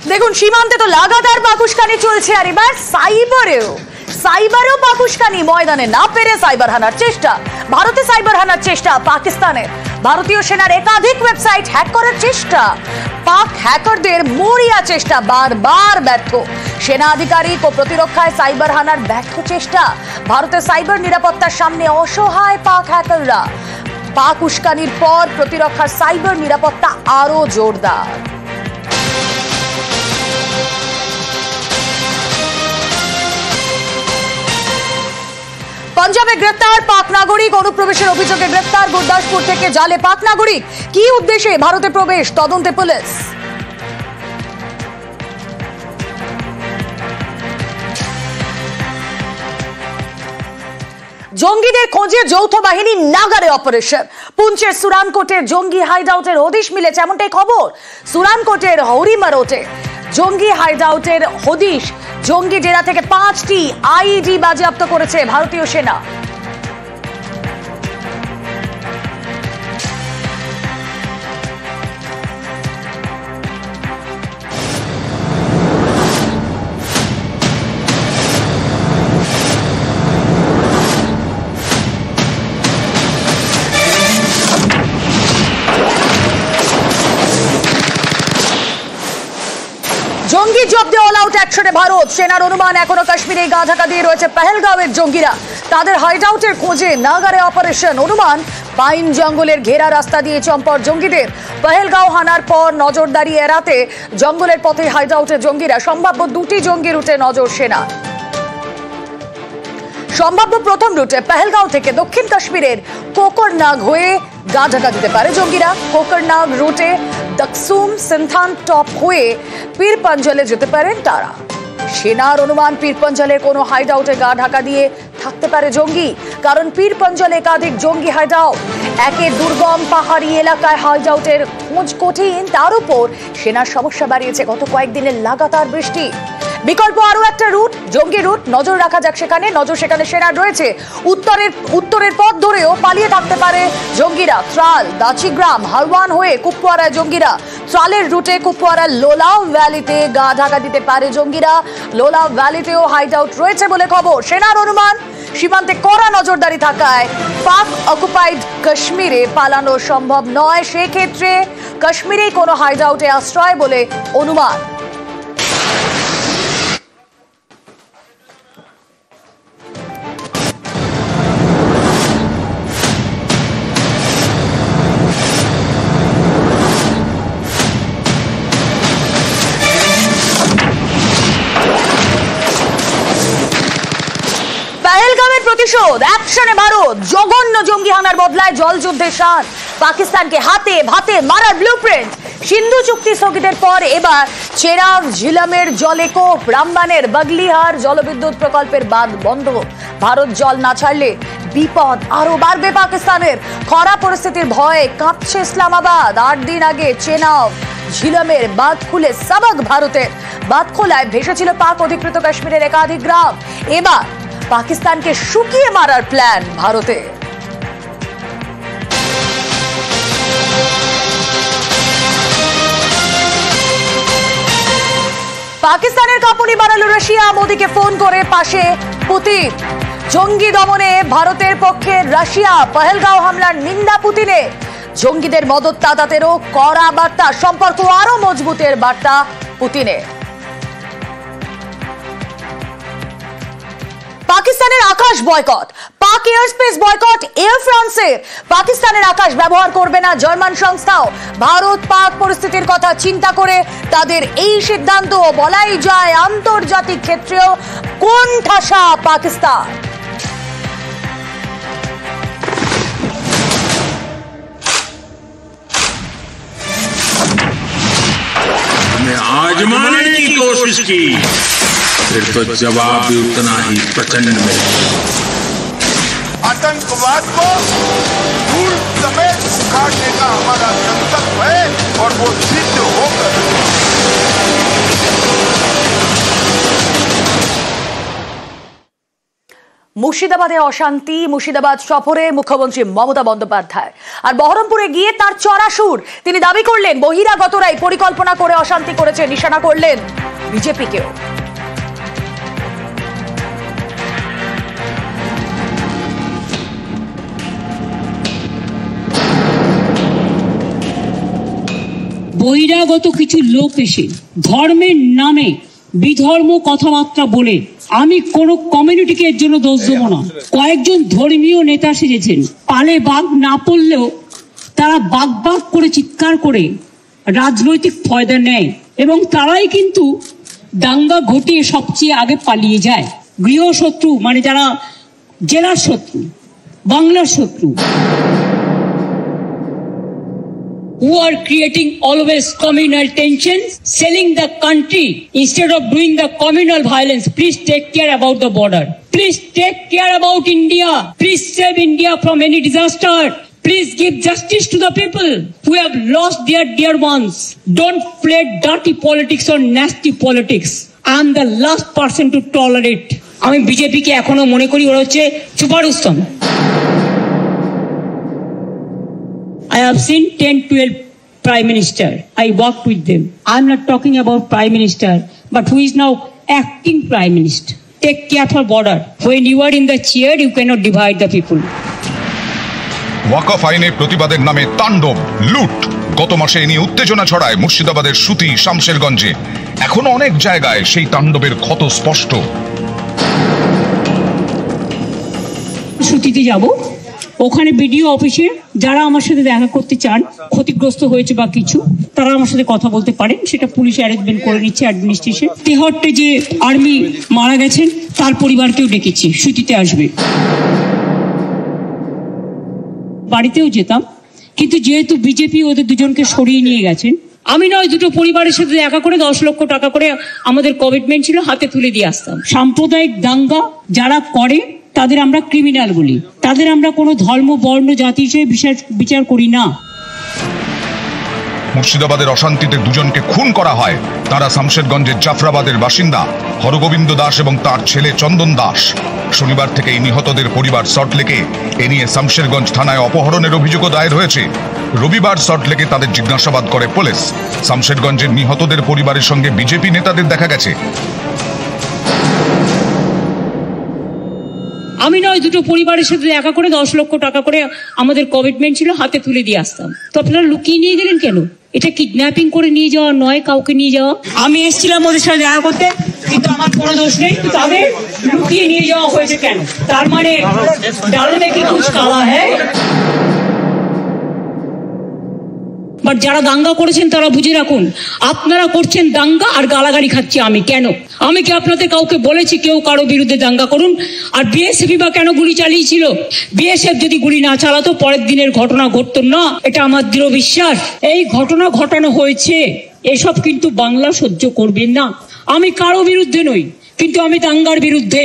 দেখুন সীমান্তে তো লাগাতার পাকুশকানি চলছে, আর এবার সাইবারেও পাকুশকানি। ময়দানে না পেরে সাইবার হানার চেষ্টা, ভারতে সাইবার হানার চেষ্টা পাকিস্তানের। ভারতীয় সেনার একাধিক ওয়েবসাইট হ্যাক করার চেষ্টা, পাক হ্যাকারদের মরিয়া চেষ্টা বারবার ব্যর্থ। সেনা আধিকারিক ও প্রতিরক্ষায় সাইবার হানার ব্যর্থ চেষ্টা। ভারতের সাইবার নিরাপত্তার সামনে অসহায় পাক হ্যাকাররা। পাক উস্কানির পর প্রতিরক্ষার সাইবার নিরাপত্তা আরো জোরদার। পাঞ্জাবে গ্রেফতার পাক নাগরিক, অনুপ্রবেশের অভিযোগে গ্রেফতার। গুরদাসপুর থেকে জালে পাক নাগরিক, কি উদ্দেশ্যে ভারতে প্রবেশ তদন্তে পুলিশ। জঙ্গিদের খোঁজে যৌথ বাহিনী নাগারে অপারেশন। পুঞ্চের সুরানকোটের জঙ্গি হাইডআউটের হদিশ মিলেছে, এমনটাই খবর। সুরানকোটের হরিমারোটে জঙ্গি হাইডআউটের হদিশ। জঙ্গি ডেরা থেকে 5টি আইইডি বাজেয়াপ্ত করেছে ভারতীয় সেনা। জঙ্গি জব্দে অল আউট অ্যাকশনে ভারত। সেনার অনুমান এখনো কাশ্মীরে গা ঢাকা দিয়ে রয়েছে পেহেলগাঁওয়ের জঙ্গিরা। তাদের হাইডআউটের খোঁজে নাগারে অপারেশন। অনুমান পাইন জঙ্গলের ঘেরা রাস্তা দিয়ে চম্পট জঙ্গিদের। পেহেলগাঁও হানার পর নজরদারি এড়াতে জঙ্গলের পথে হাইডআউটের জঙ্গিরা। সম্ভাব্য 2টি জঙ্গি রুটে নজর সেনা। সম্ভাব্য প্রথম রুটে পেহেলগাঁও থেকে দক্ষিণ কাশ্মীরের কোকরনাগ হয়ে গা ঢাকা দিতে পারে জঙ্গিরা। কোকরনাগ রুটে দকসুম সিনথান টপ হয়ে পীরপঞ্জলে যেতে পারেন তারা। সেনার অনুমান পীরপঞ্জলের কোনো হাইডআউটে গা ঢাকা দিয়ে থাকতে পারে জঙ্গি, কারণ পীরপঞ্জলে একাধিক জঙ্গি হাইডআউট। একে দুর্গম পাহাড়ি এলাকায় হাইডআউটের খোঁজ কঠিন, তার উপর সেনার সমস্যা বাড়িয়েছে গত কয়েকদিনের লাগাতার বৃষ্টি। বিকল্প আরো একটা রুট, জঙ্গি রুট, নজর রাখা যাক সেখানে। সেখানে সেনার রয়েছে। উত্তরের পথ ধরেও পালিয়ে থাকতে পারে জঙ্গিরা। ত্রাল, দাচিগ্রাম, হারওয়ান হয়ে কুপওয়ারায় জঙ্গিরা। ত্রালের রুটে কুপওয়ারার লোলাও ভ্যালিতে গা ঢাকা দিতে পারে জঙ্গিরা। লোলাও ভ্যালিতেও হাইডআউট রয়েছে বলে খবর। সেনার অনুমান সীমান্তে কড়া নজরদারি থাকায় পাক অকুপাইড কাশ্মীরে পালানো সম্ভব নয়। সেক্ষেত্রে কাশ্মীরেই কোনো হাইডআউটে আশ্রয় বলে অনুমান। পেহেলগাঁওয়ের প্রতিশোধ অ্যাকশনে ভারত। জঘন্য জঙ্গি হানার বদলায় জলযুদ্ধের শান। পাকিস্তানকে হাতে ভাতে মারার ব্লুপ্রিন্ট। সিন্ধু চুক্তি স্থগিতের পর এবার চেরাগ, ঝিলামের জলে কোপ। রামবানের বাগলিহার জলবিদ্যুৎ প্রকল্পের বাঁধ বন্ধ। ভারত জল না ছাড়লে বিপদ আরো বাড়বে পাকিস্তানের। খরা পরিস্থিতির ভয়ে কাঁপছে ইসলামাবাদ। 8 দিন আগে চেনাব, ঝিলামের বাঁধ খুলে সাবক ভারতের। বাঁধ খোলায় ভেসেছিল পাক অধিকৃত কাশ্মীরের একাধিক গ্রাম। এবার পাকিস্তানকে শুকিয়ে মারার প্ল্যান ভারতে। পাকিস্তানের কাঁপুনি বাড়ালো রাশিয়া। মোদীকে ফোন করে পাশে পুতিন। জঙ্গি দমনে ভারতের পক্ষে রাশিয়া। পেহেলগাঁও হামলার নিন্দা পুতিনের। জঙ্গিদের মদতদাতাদেরও কড়া বার্তা। সম্পর্ক আরো মজবুতের বার্তা পুতিনের। পাকিস্তানের আকাশ বয়কট, পাক এয়ার স্পেস বয়কট এয়ার ফ্রান্সের। পাকিস্তানের আকাশ ব্যবহার করবে না জার্মান সংস্থাও। ভারত পাক পরিস্থিতির কথা চিন্তা করে তাদের এই সিদ্ধান্ত। বলাই যায় আন্তর্জাতিক ক্ষেত্রেও কোণঠাসা পাকিস্তান। आजमाने की कोशिश की, फिर तो जवाब भी उतना ही प्रचंड मिला। आतंकवाद को धूल समेत उखाड़ने का हमारा संकल्प है और वो सिद्ध होकर মুর্শিদাবাদে অশান্তি, মুর্শিদাবাদ সফরে মুখ্যমন্ত্রী মমতা বন্দ্যোপাধ্যায়। আর বহরমপুরে গিয়ে তার চড়া সুর। তিনি দাবি করলেন বহিরাগতরাই পরিকল্পনা করে অশান্তি করেছে, নিশানা করলেন বিজেপিকেও। বহিরাগত কিছু লোক এসে ধর্মের নামে বিধর্ম কথাবার্তা বলে, আমি কোনো কমিউনিটিকে এর জন্য দোষ দেবো না। কয়েকজন ধর্মীয় নেতা সেজেছেন, পালে বাঘ না পড়লেও তারা বাঘ বাঘ করে চিৎকার করে রাজনৈতিক ফয়দা নেয় এবং তারাই কিন্তু দাঙ্গা ঘটিয়ে সবচেয়ে আগে পালিয়ে যায়। গৃহশত্রু মানে যারা জেলার শত্রু, বাংলার শত্রু, who are creating always communal tensions, selling the country instead of doing the communal violence. Please take care about the border. Please take care about India. Please save India from any disaster. Please give justice to the people who have lost their dear ones. Don't play dirty politics or nasty politics. I am the last person to tolerate. আমি বিজেপিকে এখনো মনে করি ওরা হচ্ছে সুপারস্তম। I have seen 10-12 Prime Minister. I worked with them. I'm not talking about Prime Minister, but who is now acting Prime Minister. Take care for border. When you are in the chair, you cannot divide the people. ওয়াকফ আইনে প্রতিবাদের নামে তাণ্ডব, লুট। গত মাসে এ নিয়ে উত্তেজনা ছড়ায় মুর্শিদাবাদের সুতি, শামশেরগঞ্জে। এখনো অনেক জায়গায় সেই তাণ্ডবের ক্ষত স্পষ্ট। সুতিতে যাব, ওখানে বিডিও অফিসে যারা আমার সাথে দেখা করতে চান, ক্ষতিগ্রস্ত হয়েছে বা কিছু, তারা আমার সাথে কথা বলতে পারেন। সেটা পুলিশ অ্যারেঞ্জমেন্ট করে নিচ্ছে, অ্যাডমিনিস্ট্রেশন। তেহট্টে যে আর্মি মারা গেছেন তার পরিবারকেও ডেকেছি, সুতিতে আসবে। বাড়িতেও যেতাম, কিন্তু যেহেতু বিজেপি ওদের দুজনকে সরিয়ে নিয়ে গেছেন, আমি নয় দুটো পরিবারের সাথে দেখা করে 10 লক্ষ টাকা করে আমাদের কমিটমেন্ট ছিল, হাতে তুলে দিয়ে আসতাম। সাম্প্রদায়িক দাঙ্গা যারা করে তাদের আমরা ক্রিমিনাল বলি, তাদের আমরা কোনো ধর্ম, বর্ণ, জাতি হিসেবে বিচার করি না। মুর্শিদাবাদের অশান্তিতে দুজনকে খুন করা হয়। তারা শামশেরগঞ্জের জাফরাবাদের বাসিন্দা হরগোবিন্দ দাস এবং তার ছেলে চন্দন দাস। শনিবার থেকে এই নিহতদের পরিবার সল্টলেকে এ নিয়ে শামশেরগঞ্জ থানায় অপহরণের অভিযোগও দায়ের হয়েছে। রবিবার সল্টলেকে তাদের জিজ্ঞাসাবাদ করে পুলিশ। শামশেরগঞ্জের নিহতদের পরিবারের সঙ্গে বিজেপি নেতাদের দেখা গেছে। আমি নয় দুটো পরিবারের সাথে দেখা করে 10 লক্ষ টাকা করে আমাদের কমিটমেন্ট ছিল, হাতে তুলে দিয়ে আসতাম। তো আপনারা লুকিয়ে নিয়ে গেলেন কেন? এটা কিডন্যাপিং করে নিয়ে যাওয়া নয়, কাউকে নিয়ে যাওয়া। আমি এসেছিলাম ওদের সাথে দেখা করতে, কিন্তু আমার কোনো দোষ নেই। তাদের লুকিয়ে নিয়ে যাওয়া হয়েছে কেন? তার মানে ডাল মে কি কুছ কালা হ্যায়। বাট যারা দাঙ্গা করেছেন তারা বুঝে রাখুন, আপনারা করছেন দাঙ্গা আর গালাগালি খাচ্ছি আমি। কেন? আমি কি আপনাদের কাউকে বলেছি কেউ কারো বিরুদ্ধে দাঙ্গা করুন? আর বিএসএফ বা কেন গুলি চালিয়েছিল? বিএসএফ যদি গুলি না চালাতো পরের দিনের ঘটনা ঘটতো না, এটা আমার দৃঢ় বিশ্বাস। এই ঘটনা ঘটানো হয়েছে, এসব কিন্তু বাংলা সহ্য করবেন না। আমি কারো বিরুদ্ধে নই, কিন্তু আমি দাঙ্গার বিরুদ্ধে,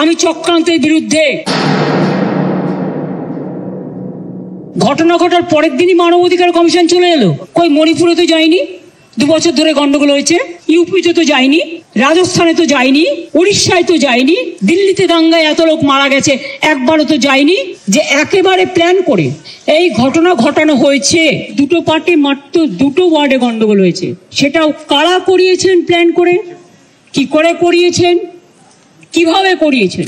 আমি চক্রান্তের বিরুদ্ধে। ঘটনা ঘটার পরের দিনই মানবাধিকার কমিশন চলে এলো। কই মণিপুরে তো যায়নি, 2 বছর ধরে গন্ডগোল হয়েছে। ইউপিতে তো যায়নি, রাজস্থানে তো যায়নি, উড়িষ্যায় তো যায়নি, দিল্লিতে দাঙ্গায় এত লোক মারা গেছে, একবারও তো যায়নি। যে একেবারে প্ল্যান করে এই ঘটনা ঘটানো হয়েছে। দুটো পার্টি মাত্র 2টো ওয়ার্ডে গন্ডগোল হয়েছে। সেটাও কারা করিয়েছেন প্ল্যান করে, কি করে করিয়েছেন, কিভাবে করিয়েছেন?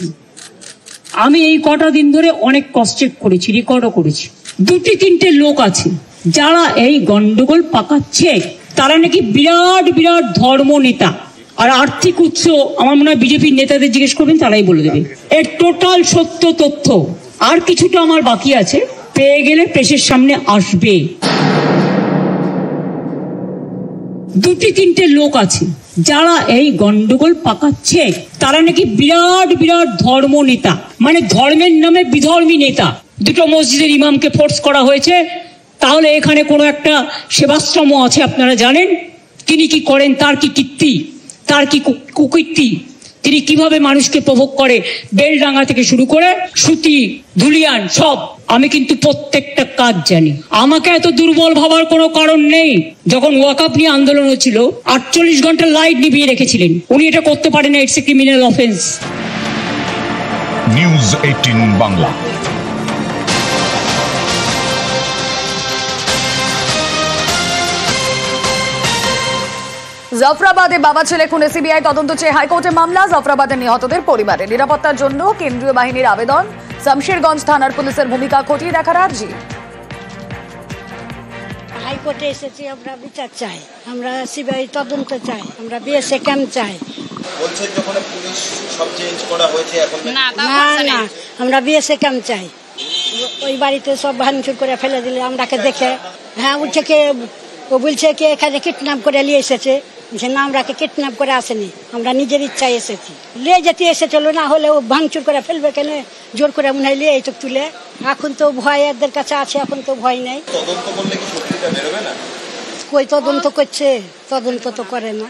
আমি এই কটা দিন ধরে অনেক ক্রস চেক করেছি, রেকর্ডও করেছি। 2-3টে লোক আছে যারা এই গন্ডগোল পাকাচ্ছে। তারা নাকি বিরাট বিরাট ধর্ম নেতা, আর আর্থিক উৎস আমার মনে হয় বিজেপির নেতাদের জিজ্ঞেস করবেন, তারাই বলে দেবে। এর টোটাল সত্য তথ্য। আর কিছুটা আমার বাকি আছে, পেয়ে গেলে প্রেসের সামনে আসবে। 2-3টে লোক আছে যারা এই গন্ডগোল পাকাচ্ছে। তারা নাকি বিরাট বিরাট ধর্ম নেতা, মানে ধর্মের নামে বিধর্মী নেতা। 2টো মসজিদের ইমামকে ফোর্স করা হয়েছে। তাহলে এখানে কোনো একটা সেবাশ্রম আছে, আপনারা জানেন তিনি কি করেন, তার কি কীর্তি, তার কি কুকীর্তি, তিনি কিভাবে মানুষকে প্রভোগ করে, বেলডাঙ্গা থেকে শুরু করে সুতি, ধুলিয়ান, সব। আমি কিন্তু প্রত্যেকটা কাজ জানি। আমাকে এত দুর্বল ভাবার কোনো কারণ নেই। যখন ওয়াকআপ নিয়ে আন্দোলন হচ্ছিল 48 ঘন্টা লাইট নিভিয়ে রেখেছিলেন। উনি এটা করতে পারেন না, it's a criminal offence. News 18 Bangla. জাফরাবাদে বাবা ছেলে খুনে সিবিআই তদন্ত চেয়ে হাইকোর্টে মামলা। জাফরাবাদের নিহতদের পরিবারের নিরাপত্তার জন্য কেন্দ্রীয় বাহিনীর আবেদন। শামশেরগঞ্জ থানার পুলিশের ভূমিকা খতিয়ে দেখার আর্জি। হাইকোর্টে এসেছি, আমরা বিচার চাই, আমরা সিবিআই তদন্ত চাই, আমরা বিএসএ ক্যাম্প চাই। বলছেন যখন পুলিশ সব চেঞ্জ করা হয়েছে এখন না না, আমরা বিএসএ ক্যাম্প চাই। ওই বাড়িতে সব ভাঙচুর করে ফেলে দিলে আমরাকে দেখে উঠে কে ও বলছে কি এখানে কিডন্যাপ করে নিয়ে এসেছে। বলছে না, আমরাকে কিডন্যাপ করে আসেনি, আমরা নিজের ইচ্ছায় এসেছি। লিয়ে যেতে এসেছিল, না হলে ও ভাঙচুর করে ফেলবে কেন, জোর করে মনে হয় লিয়ে এই তুলে। এখন তো ভয় এদের কাছে আছে, এখন তো ভয় নেই। তদন্ত করলে কি সত্যিটা বেরোবে না? কই তদন্ত করছে? তদন্ত তো করে না।